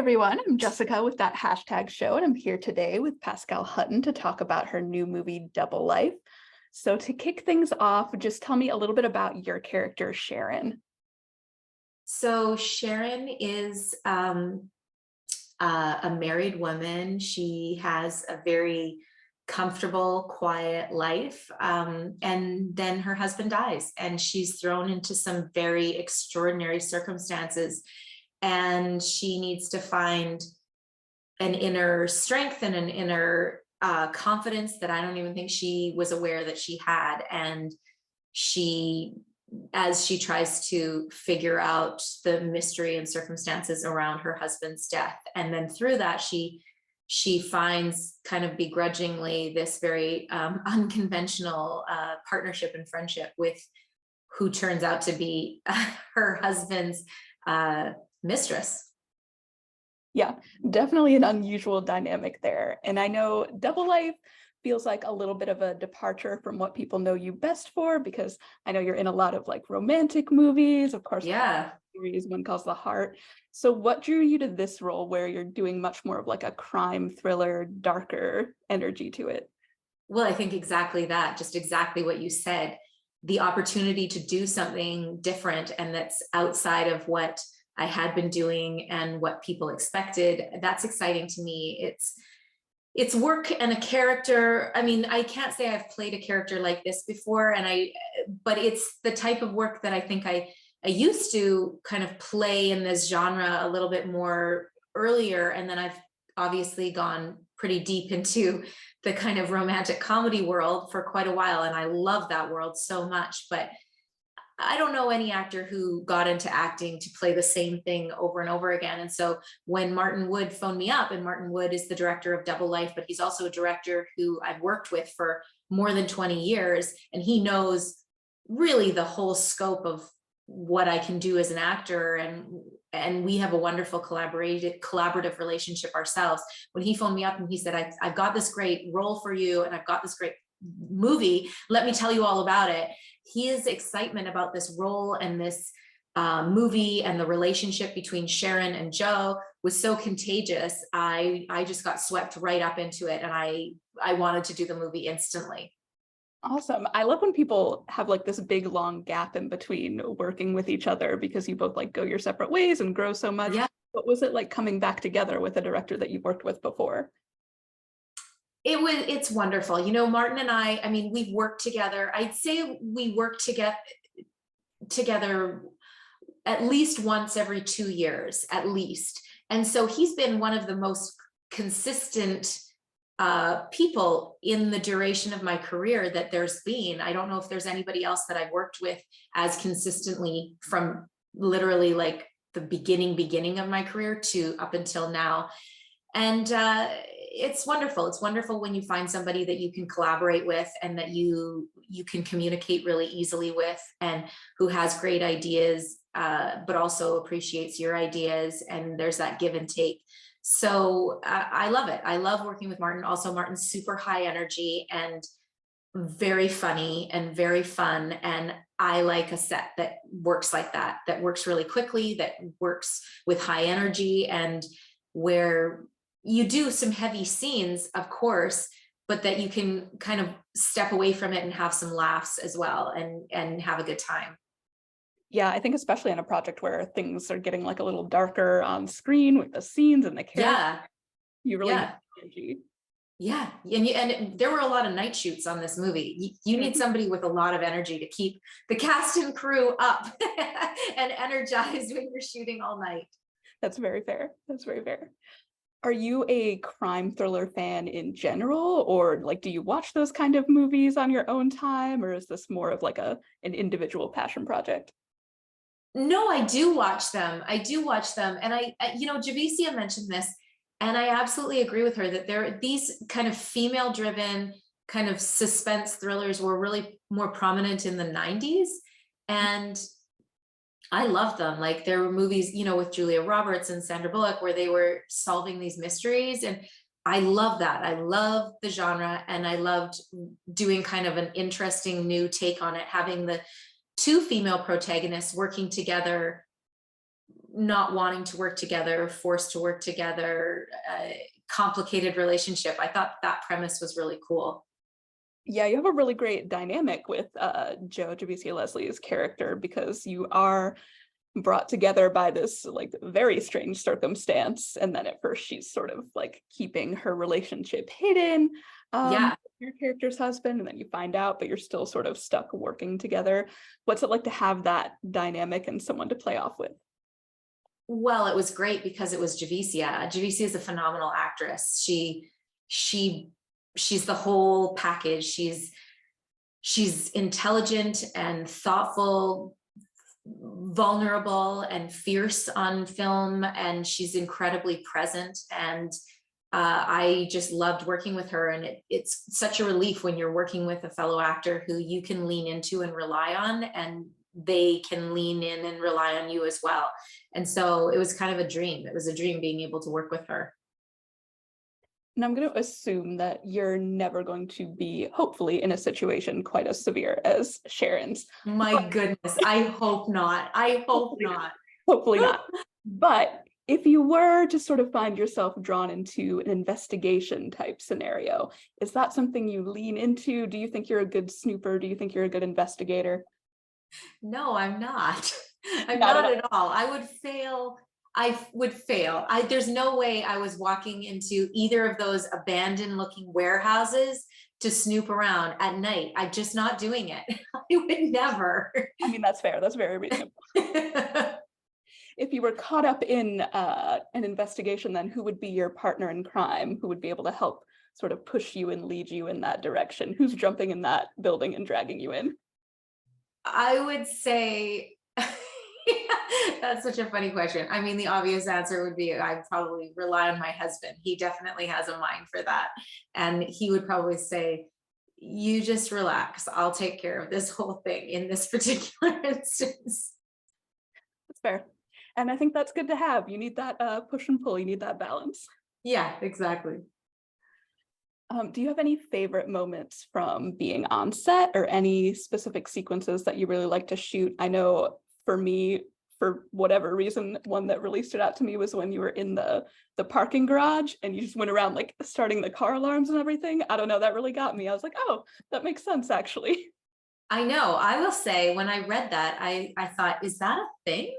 Everyone, I'm Jessica with that hashtag show, and I'm here today with Pascale Hutton to talk about her new movie, Double Life. So to kick things off, just tell me a little bit about your character, Sharon. So Sharon is a married woman. She has a very comfortable, quiet life. And then her husband dies, and she's thrown into some very extraordinary circumstances. And she needs to find an inner strength and an inner confidence that I don't even think she was aware that she had. And she as she tries to figure out the mystery and circumstances around her husband's death. And then through that, she finds kind of begrudgingly this very unconventional partnership and friendship with who turns out to be her husband's mistress. Yeah, definitely an unusual dynamic there. And I know Double Life feels like a little bit of a departure from what people know you best for, because I know you're in a lot of like romantic movies, of course, Yeah. series One Calls the Heart. So what drew you to this role where you're doing much more of like a crime thriller, darker energy to it? Well, I think exactly that, just exactly what you said. The opportunity to do something different and that's outside of what I had been doing and what people expected. That's exciting to me. It's work and a character. I mean, I can't say I've played a character like this before, but it's the type of work that I think I used to kind of play in this genre a little bit more earlier. And then I've obviously gone pretty deep into the kind of romantic comedy world for quite a while. And I love that world so much, but I don't know any actor who got into acting to play the same thing over and over again. And so when Martin Wood phoned me up, and Martin Wood is the director of Double Life, but he's also a director who I've worked with for more than 20 years. And he knows really the whole scope of what I can do as an actor. And we have a wonderful collaborative relationship ourselves. When he phoned me up and he said, I've got this great role for you, and I've got this great movie, let me tell you all about it. His excitement about this role and this movie and the relationship between Sharon and Joe was so contagious. I just got swept right up into it, and I wanted to do the movie instantly. Awesome. I love when people have like this big long gap in between working with each other because you both like go your separate ways and grow so much. Yeah. What was it like coming back together with a director that you've worked with before? It's wonderful. Martin and I mean, we've worked together. I'd say we work together at least once every 2 years, at least. And so he's been one of the most consistent people in the duration of my career that there's been. I don't know if there's anybody else that I've worked with as consistently from literally like the beginning of my career to up until now. And it's wonderful. It's wonderful when you find somebody that you can collaborate with and that you can communicate really easily with, and who has great ideas, but also appreciates your ideas. And there's that give and take. So I love it. I love working with Martin. Also, Martin's super high energy and very funny and very fun. And I like a set that works like that works really quickly, that works with high energy, and where you do some heavy scenes, of course, but that you can kind of step away from it and have some laughs as well, and have a good time. Yeah, I think especially on a project where things are getting like a little darker on screen with the scenes and the characters, Yeah, you really need yeah, energy. yeah. And there were a lot of night shoots on this movie. You need somebody with a lot of energy to keep the cast and crew up and energized when you're shooting all night. That's very fair. That's very fair. Are you a crime thriller fan in general, or like do you watch those kind of movies on your own time, or is this more of like an individual passion project? No, I do watch them. I do watch them. And Javicia mentioned this, and I absolutely agree with her that these kind of female driven kind of suspense thrillers were really more prominent in the 90s. And I love them. Like there were movies, with Julia Roberts and Sandra Bullock where they were solving these mysteries. And I love that. I love the genre, and I loved doing kind of an interesting new take on it, having the two female protagonists working together not wanting to work together, forced to work together, complicated relationship. I thought that premise was really cool. Yeah, you have a really great dynamic with Joe Javicia Leslie's character, because you are brought together by this like very strange circumstance, and then at first she's sort of like keeping her relationship hidden, Yeah. your character's husband, and then you find out, but you're still sort of stuck working together. What's it like to have that dynamic and someone to play off with? Well, it was great because it was Javicia. Javicia is a phenomenal actress. She she's the whole package. She's intelligent and thoughtful, vulnerable and fierce on film, and she's incredibly present. And I just loved working with her. And it's such a relief when you're working with a fellow actor who you can lean into and rely on, and they can lean in and rely on you as well. And so it was kind of a dream. It was a dream being able to work with her. And I'm going to assume that you're never going to be, hopefully, in a situation quite as severe as Sharon's. My goodness, I hope not. I hope not. Hopefully not. But if you were to sort of find yourself drawn into an investigation type scenario, is that something you lean into? Do you think you're a good snooper? Do you think you're a good investigator? No, I'm not. I'm Not at not all. at all. I would fail. I would fail. There's no way I was walking into either of those abandoned looking warehouses to snoop around at night. I'm just not doing it. I would never. I mean, that's fair. That's very reasonable. If you were caught up in an investigation, then who would be your partner in crime? Who would be able to help sort of push you and lead you in that direction? Who's jumping in that building and dragging you in? I would say that's such a funny question. I mean, the obvious answer would be I'd probably rely on my husband. He definitely has a mind for that. And he would probably say, you just relax. I'll take care of this whole thing in this particular instance. That's fair. And I think that's good to have. You need that push and pull. You need that balance. Yeah, exactly. Do you have any favorite moments from being on set, or any specific sequences that you really like to shoot? I know for me, for whatever reason, one that really stood out to me was when you were in the parking garage and you just went around like starting the car alarms and everything. I don't know, that really got me. I was like, oh, that makes sense actually. I know. I will say when I read that, I thought, is that a thing?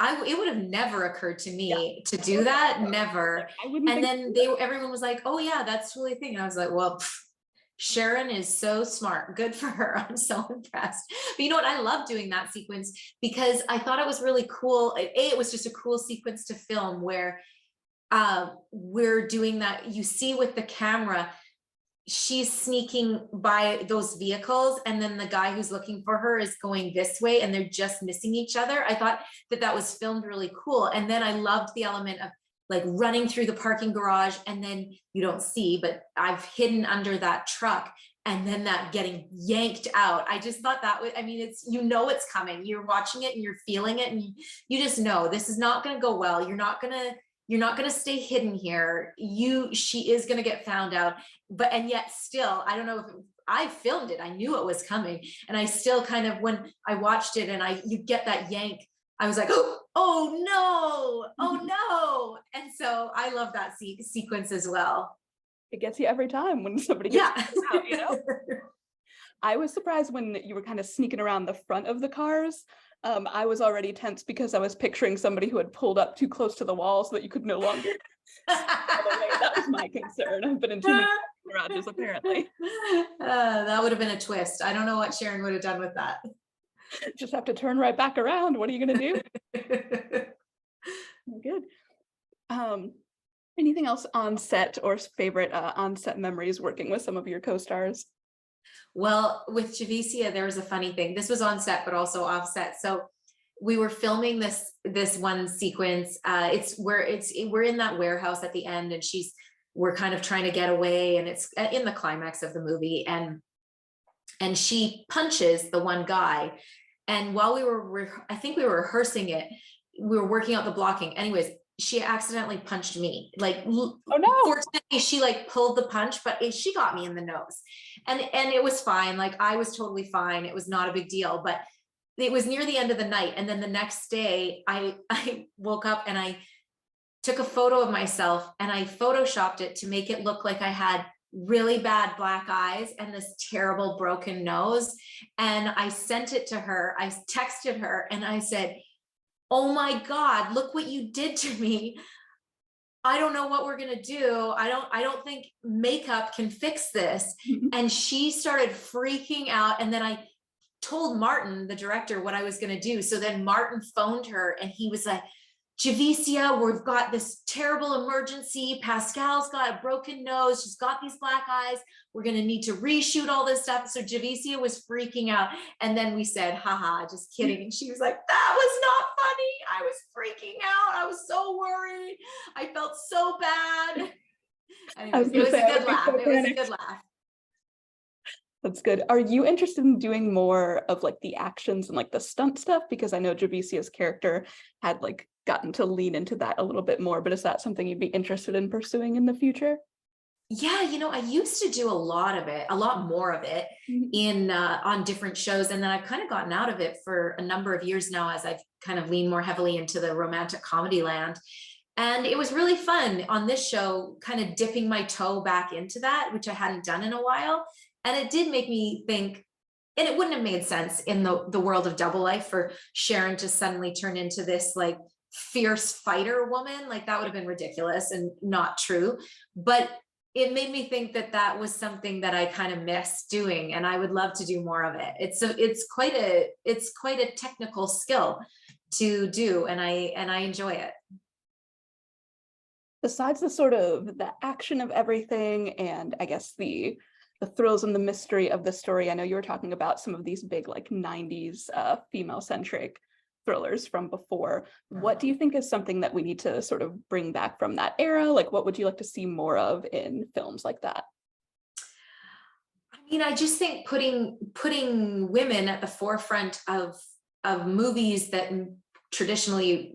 It would have never occurred to Yeah. me to do that, never. I wouldn't And think. then everyone was like, oh yeah, that's really a thing. And I was like, well, Sharon is so smart. Good for her. I'm so impressed. But you know what? I love doing that sequence because I thought it was really cool. It was just a cool sequence to film where we're doing that. You see with the camera, she's sneaking by those vehicles, and then the guy who's looking for her is going this way, and they're just missing each other. I thought that was filmed really cool. And then I loved the element of like running through the parking garage, and then you don't see, but I've hidden under that truck, and then that getting yanked out. I just thought that was, I mean, it's, it's coming. You're watching it and you're feeling it, and you just know this is not going to go well. You're not going to stay hidden here. She is going to get found out. And yet still, I don't know if I filmed it. I knew it was coming. And I still kind of, when I watched it and you get that yank, I was like, oh no, oh no. And so I love that sequence as well. It gets you every time when somebody gets out, Yeah. I was surprised when you were kind of sneaking around the front of the cars. I was already tense because I was picturing somebody who had pulled up too close to the wall so that you could no longer see all the way. That was my concern. I've been in too many garages, apparently. That would have been a twist. I don't know what Sharon would have done with that. Just have to turn right back around. What are you going to do? Good. Anything else on set, or favorite on set memories working with some of your co-stars? Well, with Javicia, there was a funny thing. This was on set, but also off set. So we were filming this one sequence. We're in that warehouse at the end, and we're kind of trying to get away, and it's in the climax of the movie, and she punches the one guy. And while I think we were rehearsing it, we were working out the blocking. Anyways, she accidentally punched me. Like, oh no! Fortunately, she like pulled the punch, but she got me in the nose, and it was fine. Like, I was totally fine. It was not a big deal. But it was near the end of the night. And then the next day I woke up and I took a photo of myself and I photoshopped it to make it look like I had really bad black eyes and this terrible broken nose. And I sent it to her. I texted her and I said, oh my God, look what you did to me. I don't know what we're going to do. I don't think makeup can fix this. And she started freaking out. And then I told Martin, the director, what I was going to do. So then Martin phoned her and he was like, Javicia, we've got this terrible emergency. Pascale's got a broken nose. She's got these black eyes. We're going to need to reshoot all this stuff. So Javicia was freaking out. And then we said, haha, just kidding. And she was like, that was not funny. I was freaking out. I was so worried. I felt so bad. Anyways, it was a good laugh. It was a good laugh. That's good. Are you interested in doing more of like the actions and like the stunt stuff? Because I know Javicia's character had like gotten to lean into that a little bit more, but is that something you'd be interested in pursuing in the future? Yeah, you know, I used to do a lot of it, a lot more of it in on different shows. And then I've kind of gotten out of it for a number of years now as I've kind of leaned more heavily into the romantic comedy land. And it was really fun on this show, kind of dipping my toe back into that, which I hadn't done in a while. And it did make me think, and it wouldn't have made sense in the world of Double Life for Sharon to suddenly turn into this like fierce fighter woman. Like that would have been ridiculous and not true. But it made me think that that was something that I kind of miss doing, and I would love to do more of it. It's quite a technical skill to do, and I enjoy it. Besides the sort of the action of everything and I guess the thrills and the mystery of the story, I know you were talking about some of these big like 90s female-centric thrillers from before. What do you think is something that we need to sort of bring back from that era? Like what would you like to see more of in films like that? I mean, I just think putting women at the forefront of movies that traditionally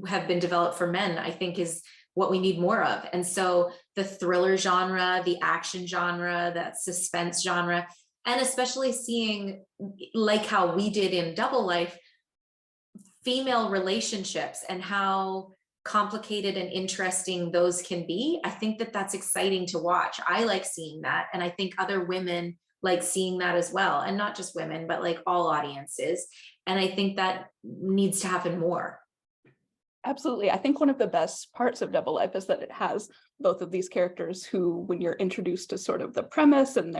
have been developed for men, I think is what we need more of. And so the thriller genre, the action genre, that suspense genre, and especially seeing, like how we did in Double Life, female relationships and how complicated and interesting those can be. I think that that's exciting to watch. I like seeing that. And I think other women like seeing that as well. And not just women, but like all audiences. And I think that needs to happen more. Absolutely. I think one of the best parts of Double Life is that it has both of these characters who, when you're introduced to sort of the premise and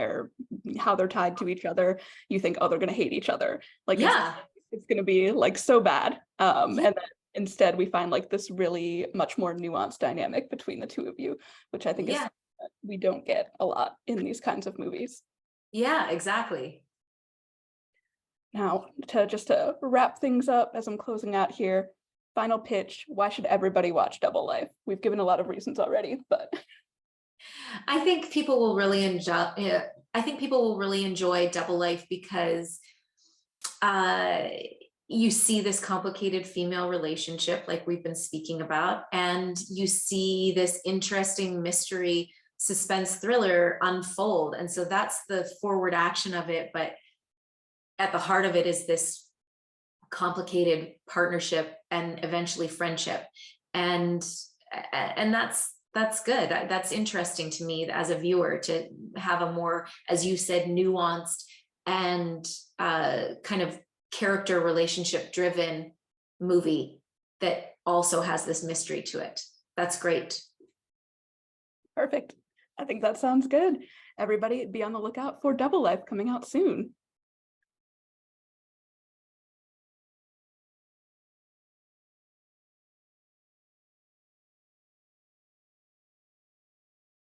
how they're tied to each other, you think, oh, they're going to hate each other. Like, yeah, it's going to be like so bad. And then instead we find like this really much more nuanced dynamic between the two of you, which I think is we don't get a lot in these kinds of movies. Yeah, exactly. Now, to wrap things up as I'm closing out here, final pitch, why should everybody watch Double Life? We've given a lot of reasons already, but I think people will really enjoy Double Life because you see this complicated female relationship like we've been speaking about, and you see this interesting mystery suspense thriller unfold. And so that's the forward action of it, but at the heart of it is this complicated partnership and eventually friendship. And that's good. That's interesting to me as a viewer to have a more, as you said, nuanced and kind of character relationship driven movie that also has this mystery to it. That's great. Perfect. I think that sounds good. Everybody be on the lookout for Double Life coming out soon.